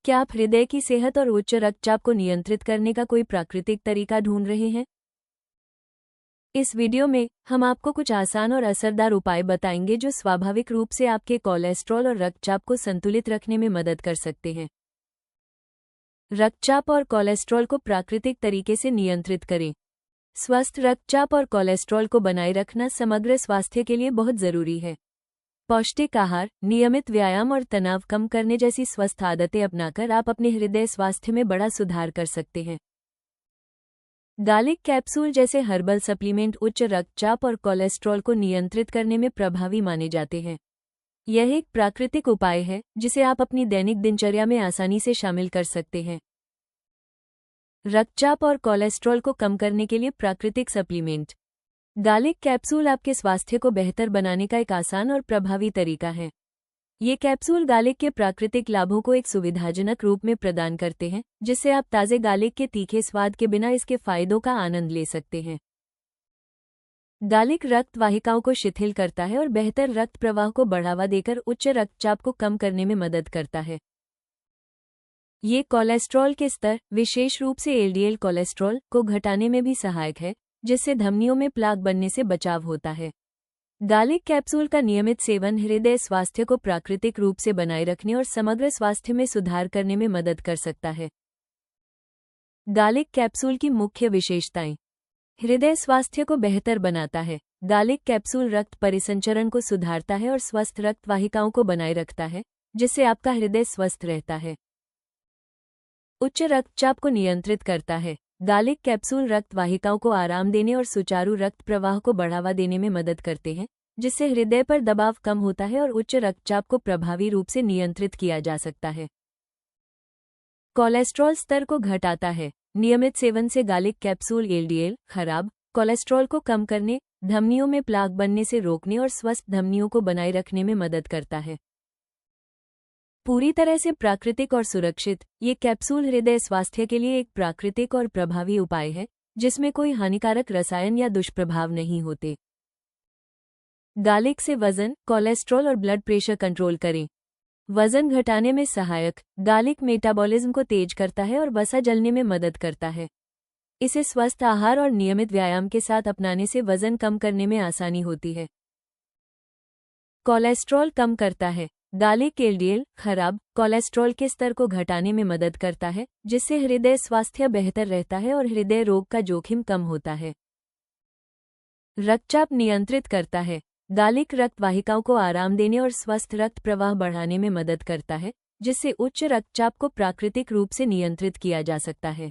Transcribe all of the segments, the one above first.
क्या आप हृदय की सेहत और उच्च रक्तचाप को नियंत्रित करने का कोई प्राकृतिक तरीका ढूंढ रहे हैं? इस वीडियो में हम आपको कुछ आसान और असरदार उपाय बताएंगे जो स्वाभाविक रूप से आपके कोलेस्ट्रॉल और रक्तचाप को संतुलित रखने में मदद कर सकते हैं। रक्तचाप और कोलेस्ट्रॉल को प्राकृतिक तरीके से नियंत्रित करें। स्वस्थ रक्तचाप और कोलेस्ट्रॉल को बनाए रखना समग्र स्वास्थ्य के लिए बहुत जरूरी है। पौष्टिक आहार, नियमित व्यायाम और तनाव कम करने जैसी स्वस्थ आदतें अपनाकर आप अपने हृदय स्वास्थ्य में बड़ा सुधार कर सकते हैं। गार्लिक कैप्सूल जैसे हर्बल सप्लीमेंट उच्च रक्तचाप और कोलेस्ट्रॉल को नियंत्रित करने में प्रभावी माने जाते हैं। यह एक प्राकृतिक उपाय है जिसे आप अपनी दैनिक दिनचर्या में आसानी से शामिल कर सकते हैं। रक्तचाप और कोलेस्ट्रॉल को कम करने के लिए प्राकृतिक सप्लीमेंट। गार्लिक कैप्सूल आपके स्वास्थ्य को बेहतर बनाने का एक आसान और प्रभावी तरीका है। ये कैप्सूल गार्लिक के प्राकृतिक लाभों को एक सुविधाजनक रूप में प्रदान करते हैं, जिससे आप ताजे गार्लिक के तीखे स्वाद के बिना इसके फायदों का आनंद ले सकते हैं। गार्लिक रक्त वाहिकाओं को शिथिल करता है और बेहतर रक्त प्रवाह को बढ़ावा देकर उच्च रक्तचाप को कम करने में मदद करता है। ये कोलेस्ट्रॉल के स्तर, विशेष रूप से एलडीएल कोलेस्ट्रॉल, को घटाने में भी सहायक है, जिससे धमनियों में प्लाक बनने से बचाव होता है। गार्लिक कैप्सूल का नियमित सेवन हृदय स्वास्थ्य को प्राकृतिक रूप से बनाए रखने और समग्र स्वास्थ्य में सुधार करने में मदद कर सकता है। गार्लिक कैप्सूल की मुख्य विशेषताएं। हृदय स्वास्थ्य को बेहतर बनाता है। गार्लिक कैप्सूल रक्त परिसंचरण को सुधारता है और स्वस्थ रक्त वाहिकाओं को बनाए रखता है, जिससे आपका हृदय स्वस्थ रहता है। उच्च रक्तचाप को नियंत्रित करता है। गार्लिक कैप्सूल रक्त वाहिकाओं को आराम देने और सुचारू रक्त प्रवाह को बढ़ावा देने में मदद करते हैं, जिससे हृदय पर दबाव कम होता है और उच्च रक्तचाप को प्रभावी रूप से नियंत्रित किया जा सकता है। कोलेस्ट्रॉल स्तर को घटाता है। नियमित सेवन से गार्लिक कैप्सूल एलडीएल, खराब कोलेस्ट्रॉल को कम करने, धमनियों में प्लाक बनने से रोकने और स्वस्थ धमनियों को बनाए रखने में मदद करता है। पूरी तरह से प्राकृतिक और सुरक्षित, ये कैप्सूल हृदय स्वास्थ्य के लिए एक प्राकृतिक और प्रभावी उपाय है, जिसमें कोई हानिकारक रसायन या दुष्प्रभाव नहीं होते। गार्लिक से वजन, कोलेस्ट्रॉल और ब्लड प्रेशर कंट्रोल करें। वजन घटाने में सहायक। गार्लिक मेटाबॉलिज्म को तेज करता है और वसा जलने में मदद करता है। इसे स्वस्थ आहार और नियमित व्यायाम के साथ अपनाने से वजन कम करने में आसानी होती है। कोलेस्ट्रॉल कम करता है। गार्लिक एलडीएल, खराब कोलेस्ट्रॉल के स्तर को घटाने में मदद करता है, जिससे हृदय स्वास्थ्य बेहतर रहता है और हृदय रोग का जोखिम कम होता है। रक्तचाप नियंत्रित करता है। गार्लिक रक्त वाहिकाओं को आराम देने और स्वस्थ रक्त प्रवाह बढ़ाने में मदद करता है, जिससे उच्च रक्तचाप को प्राकृतिक रूप से नियंत्रित किया जा सकता है।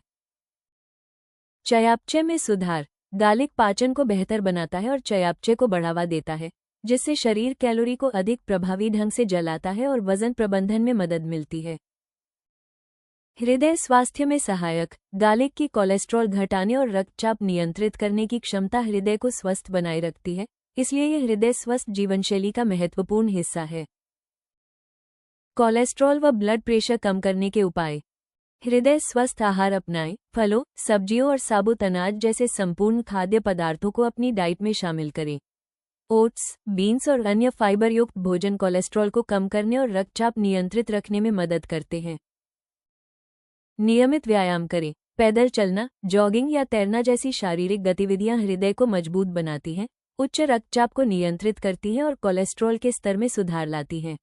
चयापचय में सुधार। गार्लिक पाचन को बेहतर बनाता है और चयापचय को बढ़ावा देता है, जिससे शरीर कैलोरी को अधिक प्रभावी ढंग से जलाता है और वजन प्रबंधन में मदद मिलती है। हृदय स्वास्थ्य में सहायक। गार्लिक की कोलेस्ट्रॉल घटाने और रक्तचाप नियंत्रित करने की क्षमता हृदय को स्वस्थ बनाए रखती है, इसलिए यह हृदय स्वस्थ जीवनशैली का महत्वपूर्ण हिस्सा है। कोलेस्ट्रॉल व ब्लड प्रेशर कम करने के उपाय। हृदय स्वस्थ आहार अपनाएं। फलों, सब्जियों और साबुत अनाज जैसे संपूर्ण खाद्य पदार्थों को अपनी डाइट में शामिल करें। ओट्स, बीन्स और अन्य फाइबर युक्त भोजन कोलेस्ट्रॉल को कम करने और रक्तचाप नियंत्रित रखने में मदद करते हैं। नियमित व्यायाम करें। पैदल चलना, जॉगिंग या तैरना जैसी शारीरिक गतिविधियां हृदय को मजबूत बनाती हैं, उच्च रक्तचाप को नियंत्रित करती हैं और कोलेस्ट्रॉल के स्तर में सुधार लाती हैं।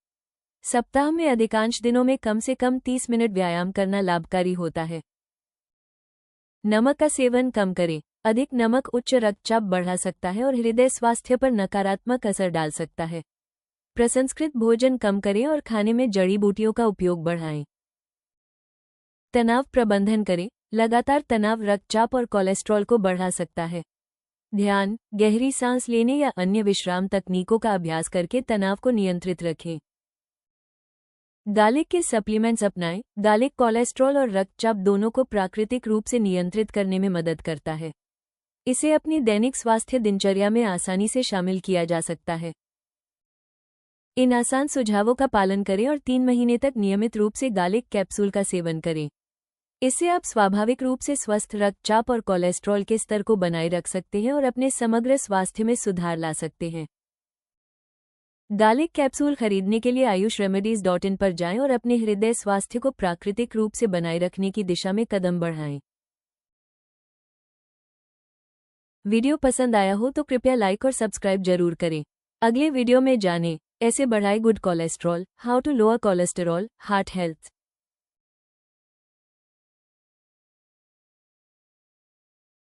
सप्ताह में अधिकांश दिनों में कम से कम 30 मिनट व्यायाम करना लाभकारी होता है। नमक का सेवन कम करें। अधिक नमक उच्च रक्तचाप बढ़ा सकता है और हृदय स्वास्थ्य पर नकारात्मक असर डाल सकता है। प्रसंस्कृत भोजन कम करें और खाने में जड़ी बूटियों का उपयोग बढ़ाएं। तनाव प्रबंधन करें। लगातार तनाव रक्तचाप और कोलेस्ट्रॉल को बढ़ा सकता है। ध्यान, गहरी सांस लेने या अन्य विश्राम तकनीकों का अभ्यास करके तनाव को नियंत्रित रखें। गार्लिक के सप्लीमेंट्स अपनाएं। गार्लिक कोलेस्ट्रॉल और रक्तचाप दोनों को प्राकृतिक रूप से नियंत्रित करने में मदद करता है। इसे अपनी दैनिक स्वास्थ्य दिनचर्या में आसानी से शामिल किया जा सकता है। इन आसान सुझावों का पालन करें और 3 महीने तक नियमित रूप से गार्लिक कैप्सूल का सेवन करें। इससे आप स्वाभाविक रूप से स्वस्थ रक्तचाप और कोलेस्ट्रॉल के स्तर को बनाए रख सकते हैं और अपने समग्र स्वास्थ्य में सुधार ला सकते हैं। गार्लिक कैप्सूल खरीदने के लिए ayushremedies.in पर जाएं और अपने हृदय स्वास्थ्य को प्राकृतिक रूप से बनाए रखने की दिशा में कदम बढ़ाएं। वीडियो पसंद आया हो तो कृपया लाइक और सब्सक्राइब जरूर करें। अगले वीडियो में जानें, ऐसे बढ़ाए good cholesterol, how to lower cholesterol, heart health.